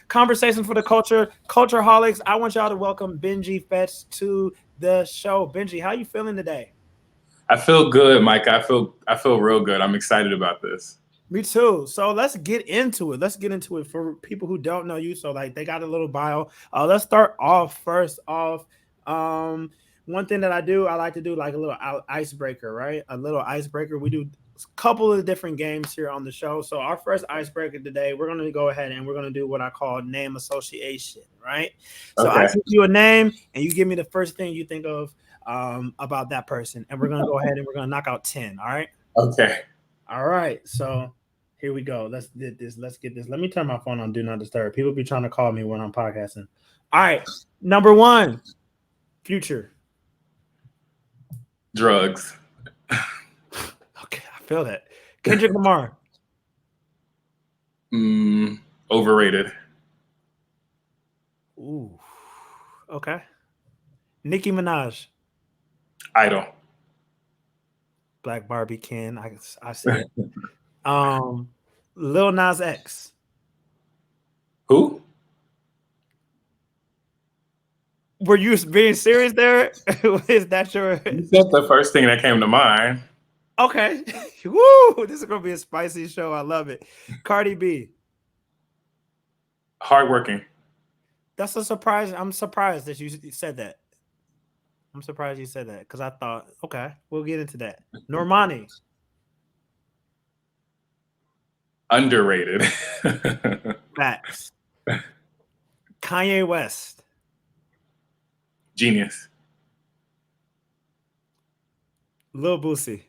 Conversation for the cultureholics. I want y'all to welcome Benji Fetch to the show. Benji, how you feeling today? I feel good, Mike. I feel real good. I'm excited about this. Me too. So let's get into it. Let's get into it for people who don't know you. So like they got a little bio. Let's start off first off. Um, One thing that I like to do like a little icebreaker, right? A little icebreaker. We do a couple of different games here on the show. So our first icebreaker today, we're gonna go ahead and we're gonna do what I call name association, right? So I Okay. give you a name and you give me the first thing you think of about that person, and we're gonna go ahead and we're gonna knock out 10. All right. Okay. All right, so here we go. Let's get this. Let's get this. Let me turn my phone on Do Not Disturb. People be trying to call me when I'm podcasting. All right, number one, Future. Drugs. Okay, I feel that. Kendrick Lamar. Overrated. Ooh, okay. Nicki Minaj. Idol. Black Barbie Ken. I see it. Lil Nas X. Who? Were you being serious there? Is that your? You said the first thing that came to mind. Okay. Woo! This is gonna be a spicy show. I love it. Cardi B. Hardworking. That's a surprise. I'm surprised that you said that. I'm surprised you said that because I thought, okay, we'll get into that. Normani. Underrated. Facts. Kanye West. Genius. Lil Boosie.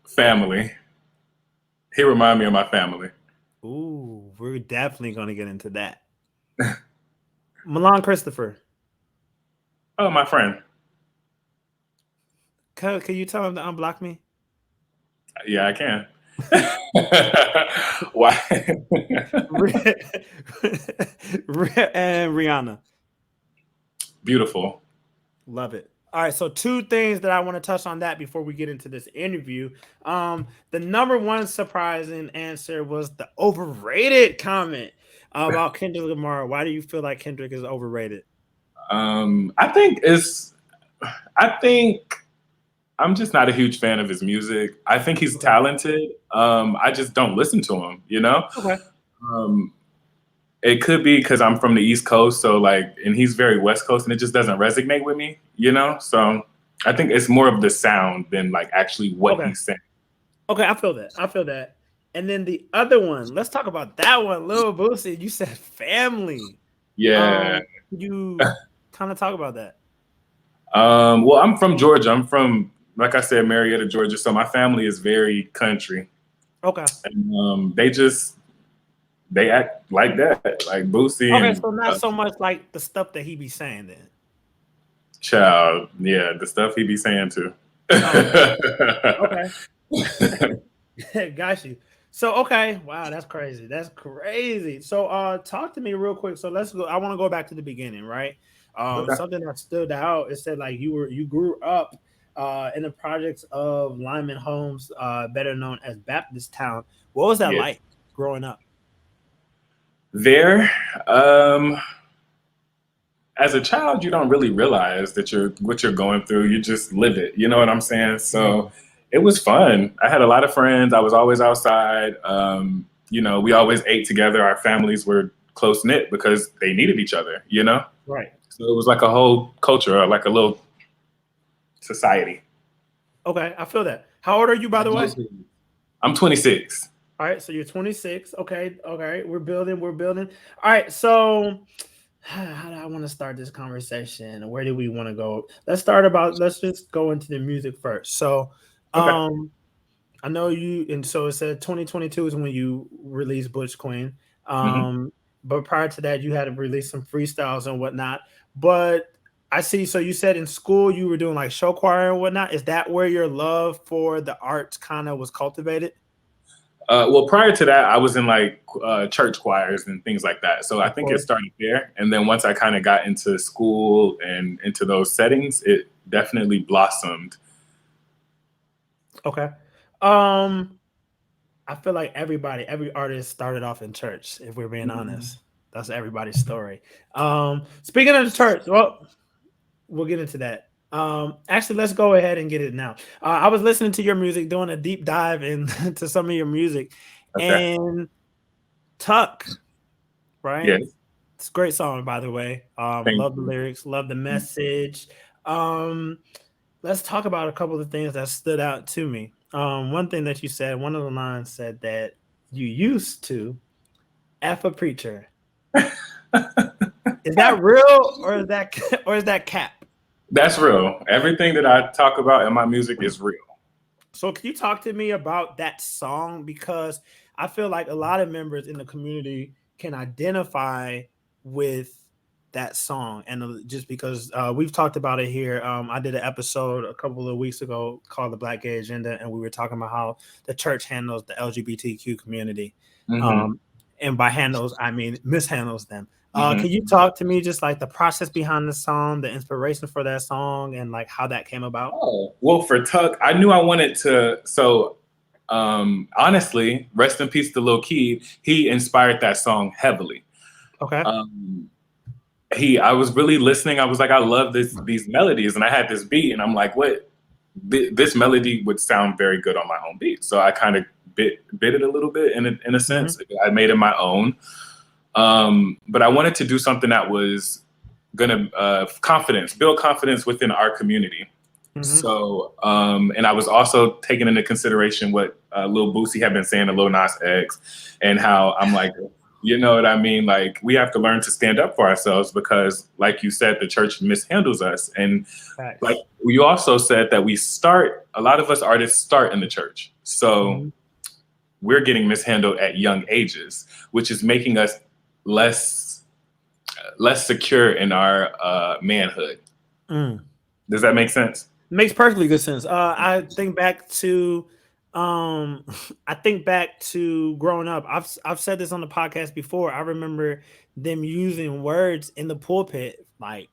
Family. He remind me of my family. Ooh, we're definitely gonna get into that. Milan Christopher. Oh, my friend. Can you tell him to unblock me? Yeah, I can. Why? And Rihanna. Beautiful. Love it. All right, so two things that I want to touch on that before we get into this interview. The number one surprising answer was the overrated comment about Kendrick Lamar. Why do you feel like Kendrick is overrated? I think it's. I think I'm just not a huge fan of his music. I think he's talented. I just don't listen to him. You know. Okay. It could be because I'm from the East Coast, so like, and he's very West Coast, and it just doesn't resonate with me, you know? So I think it's more of the sound than like actually what he's saying. Okay, I feel that. I feel that. And then the other one, let's talk about that one, Lil Boosie. You said family. Yeah. You kind of talk about that. Well, I'm from Georgia. I'm from, like I said, Marietta, Georgia. So my family is very country. Okay. And they act like that, like Boosie. Okay, and, so not so much like the stuff that he be saying then. Child, yeah, the stuff he be saying too. Okay. Got you. So okay, wow, that's crazy. That's crazy. So talk to me real quick. So let's go. I want to go back to the beginning, right? Okay. Something that stood out. It said like you grew up in the projects of Lyman Homes, better known as Baptist Town. What was that like growing up? There, as a child, you don't really realize that what you're going through. You just live it. You know what I'm saying? So it was fun. I had a lot of friends. I was always outside. You know, we always ate together. Our families were close knit because they needed each other. You know, right? So it was like a whole culture, like a little society. Okay, I feel that. How old are you, by the way? I'm 26. All right, so you're 26. Okay, we're building. All right, so how do I want to start this conversation? Where do we want to go? Let's just go into the music first. So, I know you, and so it said 2022 is when you released Buchqueen. But prior to that, you had to release some freestyles and whatnot. But I see. So you said in school you were doing like show choir and whatnot. Is that where your love for the arts kind of was cultivated? Well, prior to that, I was in like church choirs and things like that. So I think it started there. And then once I kind of got into school and into those settings, it definitely blossomed. Okay. I feel like every artist started off in church. If we're being honest, that's everybody's story. Speaking of the church, well, we'll get into that. Actually, let's go ahead and get it now. I was listening to your music, doing a deep dive into some of your music, Okay. and Tuck, right? Yes. It's a great song, by the way. Thank Love the you. lyrics, love the message. Um, let's talk about a couple of things that stood out to me. One thing that you said, one of the lines said that you used to F a preacher. Is that real or is that or is that cap? That's real. Everything that I talk about in my music is real. So can you talk to me about that song? Because I feel like a lot of members in the community can identify with that song. And just because we've talked about it here, I did an episode a couple of weeks ago called The Black Gay Agenda, and we were talking about how the church handles the LGBTQ community. Hmm. Um, and by handles, I mean mishandles them. Hmm. Can you talk to me just like the process behind the song, the inspiration for that song, and like how that came about? Oh, well, for Tuck, I knew I wanted to. So, honestly, rest in peace to Lil Keed. He inspired that song heavily. Okay. Um, I was really listening. I was like, I love these melodies, and I had this beat, and I'm like, what? This melody would sound very good on my own beat. So I kind of bit it a little bit in a sense. I made it my own. But I wanted to do something that was gonna build confidence within our community. Mm-hmm. So, and I was also taking into consideration what Lil Boosie had been saying to Lil Nas X, and how I'm like, you know what I mean? Like, we have to learn to stand up for ourselves because, like you said, the church mishandles us. And like Facts. you also said that a lot of us artists start in the church. So Mm-hmm. we're getting mishandled at young ages, which is making us less secure in our manhood. Mm. Does that make sense? Makes perfectly good sense. Um I think back to growing up. I've said this on the podcast before. I remember them using words in the pulpit like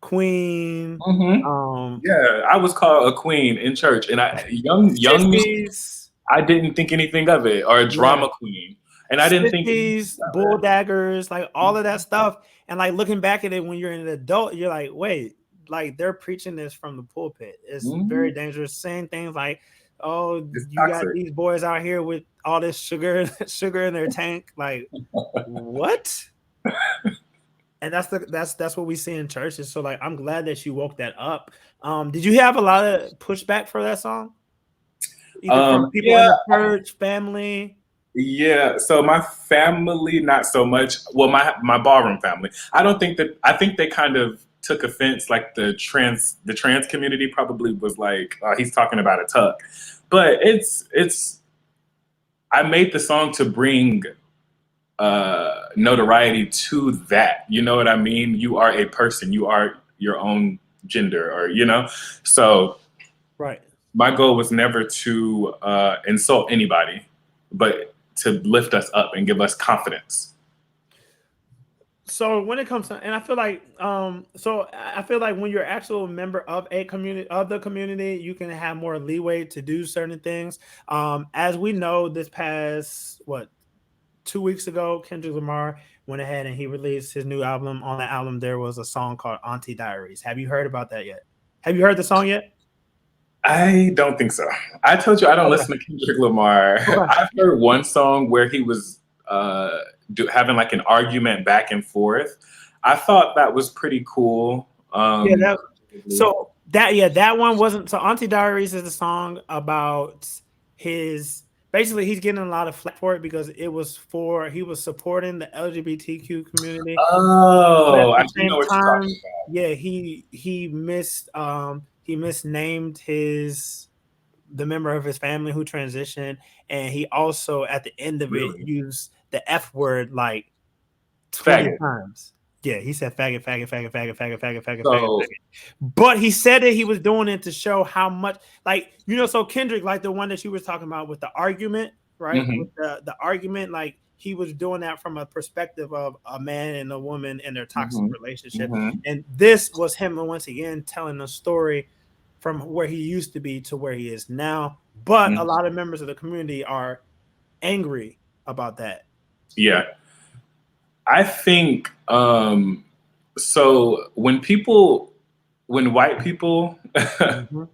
queen, Hmm. um Yeah, I was called a queen in church, and young me, sissies, I didn't think anything of it, or a yeah, drama queen, and I didn't think anything sissies, of bull daggers, like all of that it. stuff. And like looking back at it when you're an adult, you're like, wait, like they're preaching this from the pulpit. It's Mhm. very dangerous. Saying things like, "Oh, It's you got toxic. these boys out here with all this sugar, sugar in their tank." Like, what? And that's what we see in churches. So like, I'm glad that you woke that up. Did you have a lot of pushback for that song, either from people in Yeah, the church, family? yeah. So my family, not so much. Well, my ballroom family. I think they kind of took offense. Like the trans community probably was like, he's talking about a tuck. But it's. I made the song to bring notoriety to that. You know what I mean? You are a person. You are your own gender, or So Right. my goal was never to insult anybody, but to lift us up and give us confidence. So when it comes to, and I feel like I feel like when you're actual member of a community, of the community, you can have more leeway to do certain things. As we know, this past 2 weeks ago, Kendrick Lamar went ahead and he released his new album. On the album there was a song called Auntie Diaries. Have you heard about that yet? Have you heard the song yet? I don't think so. I told you I don't Okay. listen to Kendrick Lamar. Okay. I've heard one song where he was having like an argument back and forth. I thought that was pretty cool. Yeah, that one wasn't. So Auntie Diaries is a song about his, basically he's getting a lot of flack for it because he was supporting the LGBTQ community, but at Oh, I the do same know what you're time, talking about. yeah, he misnamed the member of his family who transitioned, and he also at the end of it Really? used the F word like 20 Faggot. times. Yeah, he said faggot, faggot, faggot, faggot, faggot, faggot, faggot, faggot, So, faggot. But he said that he was doing it to show how much, like, so Kendrick, like the one that you were talking about with the argument, right? With mhm, the argument, like he was doing that from a perspective of a man and a woman and their toxic mhm, relationship. mhm. And this was him once again telling a story from where he used to be to where he is now. but a Mhm. lot of members of the community are angry about that. Yeah. I think so when white people Mm-hmm.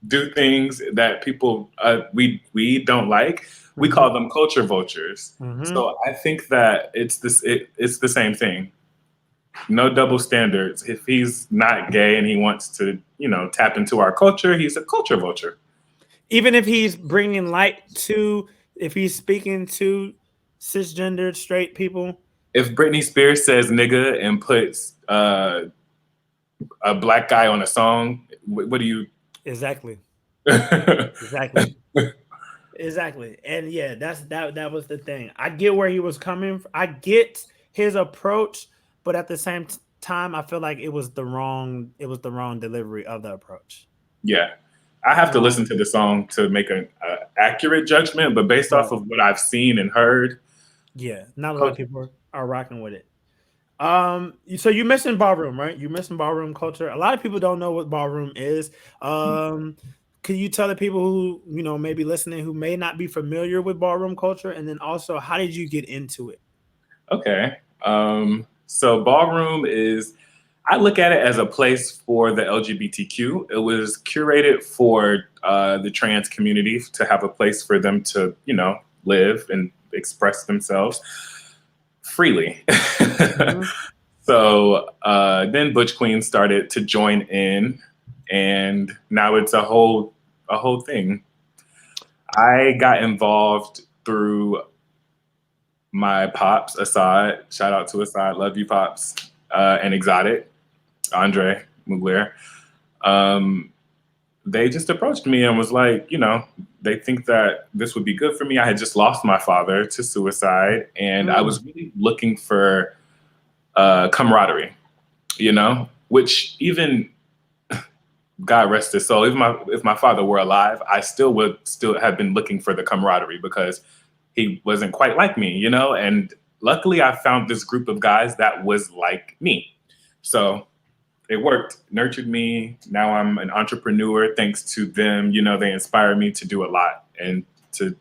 do things that people we don't like, we Mm-hmm. call them culture vultures. Mm-hmm. So I think that it's the same thing. No double standards. If he's not gay and he wants to, tap into our culture, he's a culture vulture. Even if he's bringing light to, if he's speaking to cisgendered straight people. If Britney Spears says nigga and puts a black guy on a song, what do you? Exactly. Yeah, Exactly. Exactly. And yeah, that was the thing. I get where he was coming from. I get his approach, but at the same time I feel like it was the wrong delivery of the approach. I have to listen Um, to the song to make an accurate judgment, but based off right. of what I've seen and heard, Yeah, not a lot of Coach, people are rocking with it. So you mentioned ballroom, right? You mentioned ballroom culture. A lot of people don't know what ballroom is. Um, can you tell the people who may be listening who may not be familiar with ballroom culture, and then also how did you get into it? okay. So ballroom is, I look at it as a place for the LGBTQ. It was curated for the trans community to have a place for them to, live and express themselves freely. Hmm. So then Buchqueen started to join in, and now it's a whole thing. I got involved through my pops, Assad. Shout out to Assad, love you, pops, and Exotic, Andre Mugler. Um, they just approached me and was like, they think that this would be good for me. I had just lost my father to suicide, and I Mm. was really looking for camaraderie, which even God rest his soul. If my father were alive, I still would still have been looking for the camaraderie because he wasn't quite like me, And luckily, I found this group of guys that was like me, so it worked. Nurtured me. Now I'm an entrepreneur thanks to them. They inspire me to do a lot and to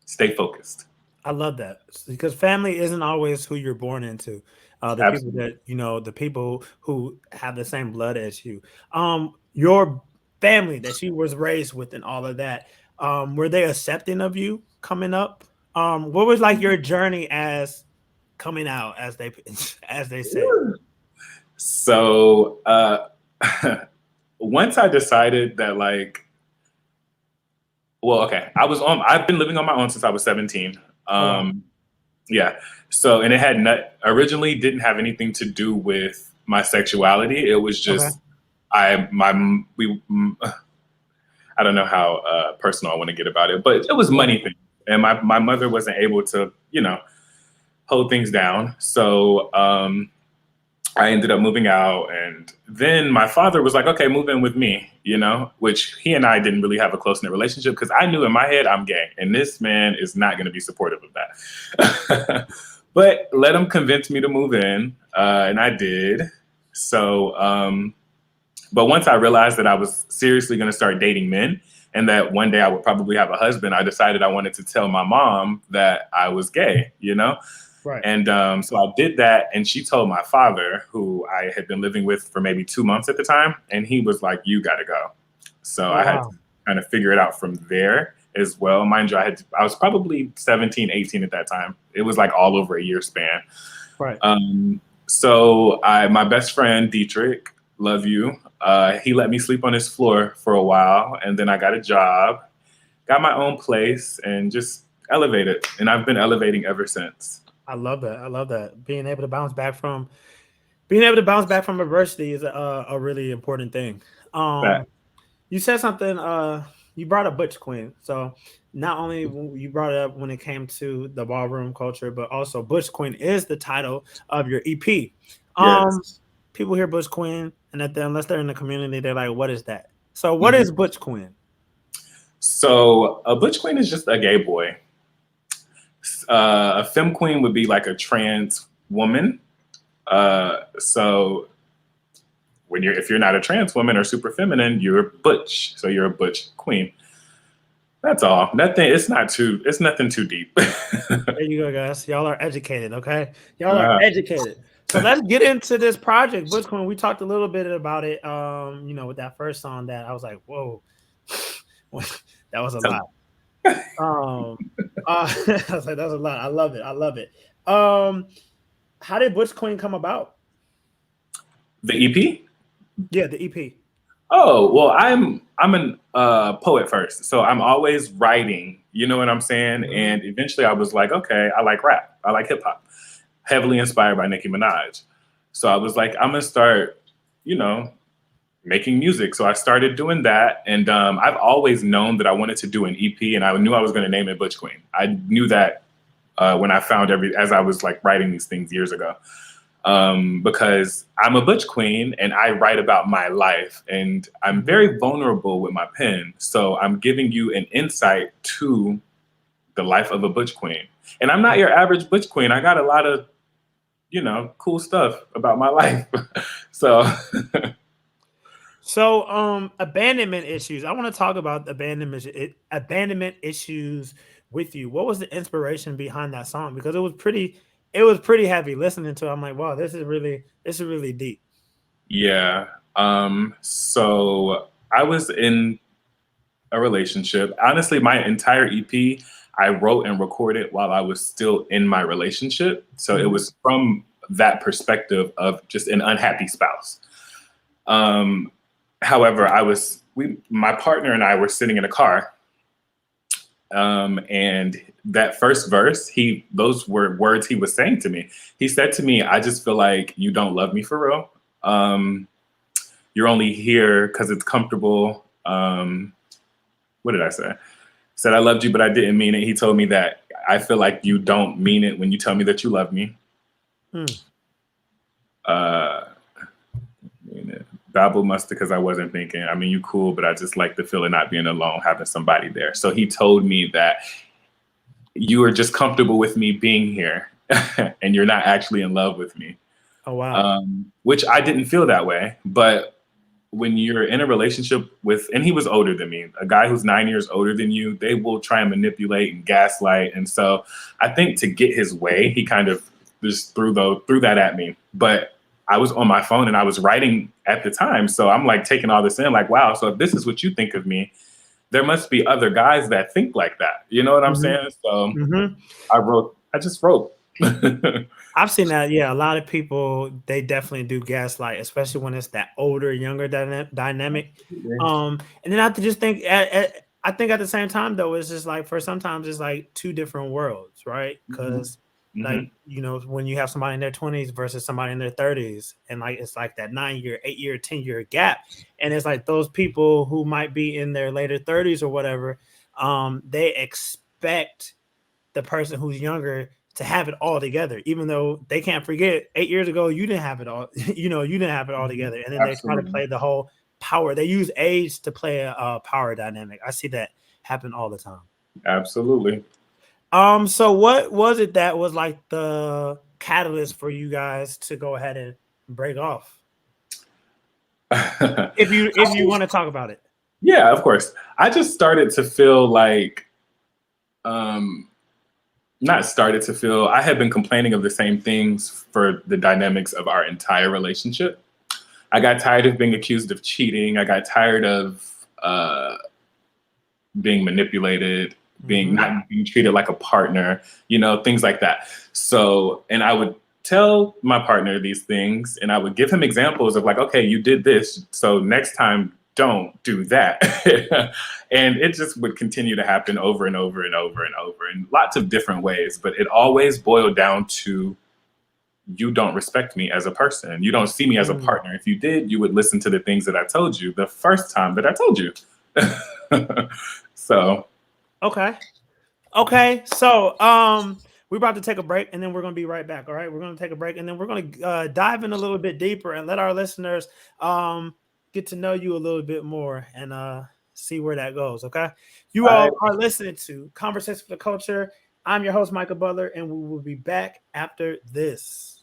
stay focused. I love that because family isn't always who you're born into. The people Absolutely. that the people who have the same blood as you, your family that you was raised with, and all of that. Were they accepting of you coming up? What was like your journey as coming out, as they as they say? So once I decided that, like, well, okay, I've been living on my own since I was 17. Oh wow. Yeah. So, and it had not originally didn't have anything to do with my sexuality. It was Okay. just I my we I don't know how personal I want to get about it, but it was Right. money thing, and my mother wasn't able to hold things down. So I ended up moving out, and then my father was like, "Okay, move in with me," which he and I didn't really have a close knit relationship because I knew in my head I'm gay, and this man is not going to be supportive of that. But let him convince me to move in, and I did. So, but once I realized that I was seriously going to start dating men, and that one day I would probably have a husband, I decided I wanted to tell my mom that I was gay. Right. And so I did that, and she told my father, who I had been living with for maybe 2 months at the time, and he was like, "You got to go." So Oh I had to wow. kind of figure it out from there as well. Mind you, I was probably 17, 18 at that time. It was like all over a year span. Right. So my best friend Dietrich, love you. He let me sleep on his floor for a while, and then I got a job, got my own place, and just elevated. And I've been elevating ever since. I love that. I love that. Being able to bounce back from adversity is a really important thing. But You said something. You brought up Butch Queen. So not only you brought it up when it came to the ballroom culture, but also Butch Queen is the title of your EP. Um, yes. People hear Butch Queen, and unless they're in the community, they're like, "What is that?" So, what Mhm. is Butch Queen? So a butch queen is just a gay boy. A femme queen would be like a trans woman. So if you're not a trans woman or super feminine, you're butch. So you're a butch queen. That's all. Nothing. It's not too. It's nothing too deep. There you go, guys. Y'all are educated, okay? Y'all are uh, educated. So let's get into this project, Buchqueen. We talked a little bit about it. With that first song that I was like, whoa, that was a lot. I was like, that was a lot. I love it. I love it. How did Buchqueen come about? the EP. Yeah, the EP. Oh well, I'm an poet first, so I'm always writing. You know what I'm saying? Mhm. And eventually, I was like, okay, I like rap. I like hip hop. Heavily inspired by Nicki Minaj. So I was like, I'm gonna start, you know, making music. So I started doing that, and I've always known that I wanted to do an EP, and I knew I was going to name it Buchqueen. I knew that when I found as I was like writing these things years ago, because I'm a butch queen and I write about my life, and I'm very vulnerable with my pen. So I'm giving you an insight to the life of a butch queen, and I'm not your average butch queen. I got a lot of cool stuff about my life. So So, abandonment issues. I want to talk about abandonment issues with you. What was the inspiration behind that song? Because it was pretty heavy listening to it. I'm like, wow, this is really deep. yeah. So I was in a relationship. Honestly, my entire EP I wrote and recorded while I was still in my relationship. So it Mhm. was from that perspective of just an unhappy spouse. Um, However, my partner and I were sitting in a car, and that first verse, those were words he was saying to me. He said to me, "I just feel like you don't love me for real. You're only here because it's comfortable." What did I say? Said I loved you, but I didn't mean it. He told me that I feel like you don't mean it when you tell me that you love me. Mm. Uh, Babble muster because I wasn't thinking. I mean, you cool, but I just like the feeling not being alone, having somebody there. So he told me that you are just comfortable with me being here, and you're not actually in love with me. Oh wow. Which I didn't feel that way, but when you're in a relationship and he was older than me, a guy who's 9 years older than you, they will try and manipulate and gaslight. And so I think to get his way, he kind of just threw that at me. But I was on my phone and I was writing at the time. So I'm like taking all this in, like, wow, so if this is what you think of me, there must be other guys that think like that. You know what I'm Hmm. saying? So Hmm. I just wrote. I've seen that. Yeah, a lot of people they definitely do gaslight, especially when it's that older, younger dynamic. And then I have to just think. I think at the same time though, it's just like for sometimes it's like two different worlds, right? Mm-hmm. Because Mm-hmm. like when you have somebody in their 20s versus somebody in their 30s, and like it's like that 9 year, 8 year, 10 year gap, and it's like those people who might be in their later 30s or whatever, they expect the person who's younger to have it all together, even though they can't forget 8 years ago you didn't have it all. You didn't have it all Mm-hmm. together, and then they try to Absolutely. play the whole power. They use age to play a power dynamic. I see that happen all the time. Absolutely. So what was it that was like the catalyst for you guys to go ahead and break off? If you want to talk about it. Yeah, of course. I just started to feel like, um, not started to feel, I had been complaining of the same things for the dynamics of our entire relationship. I got tired of being accused of cheating. I got tired of being manipulated, being Hmm. not being treated like a partner, things like that. So, and I would tell my partner these things and I would give him examples of like, okay, you did this. So next time, don't do that. And it just would continue to happen over and over and over and over in lots of different ways. But it always boiled down to you don't respect me as a person. You don't see me as a Mm. partner. If you did, you would listen to the things that I told you the first time that I told you. So Okay. Okay, so we're about to take a break and then we're gonna be right back. All right, we're gonna take a break and then we're gonna dive in a little bit deeper and let our listeners get to know you a little bit more and see where that goes. Okay, you I all are listening to Conversation for the Culture. I'm your host, Micah Butler, and we will be back after this.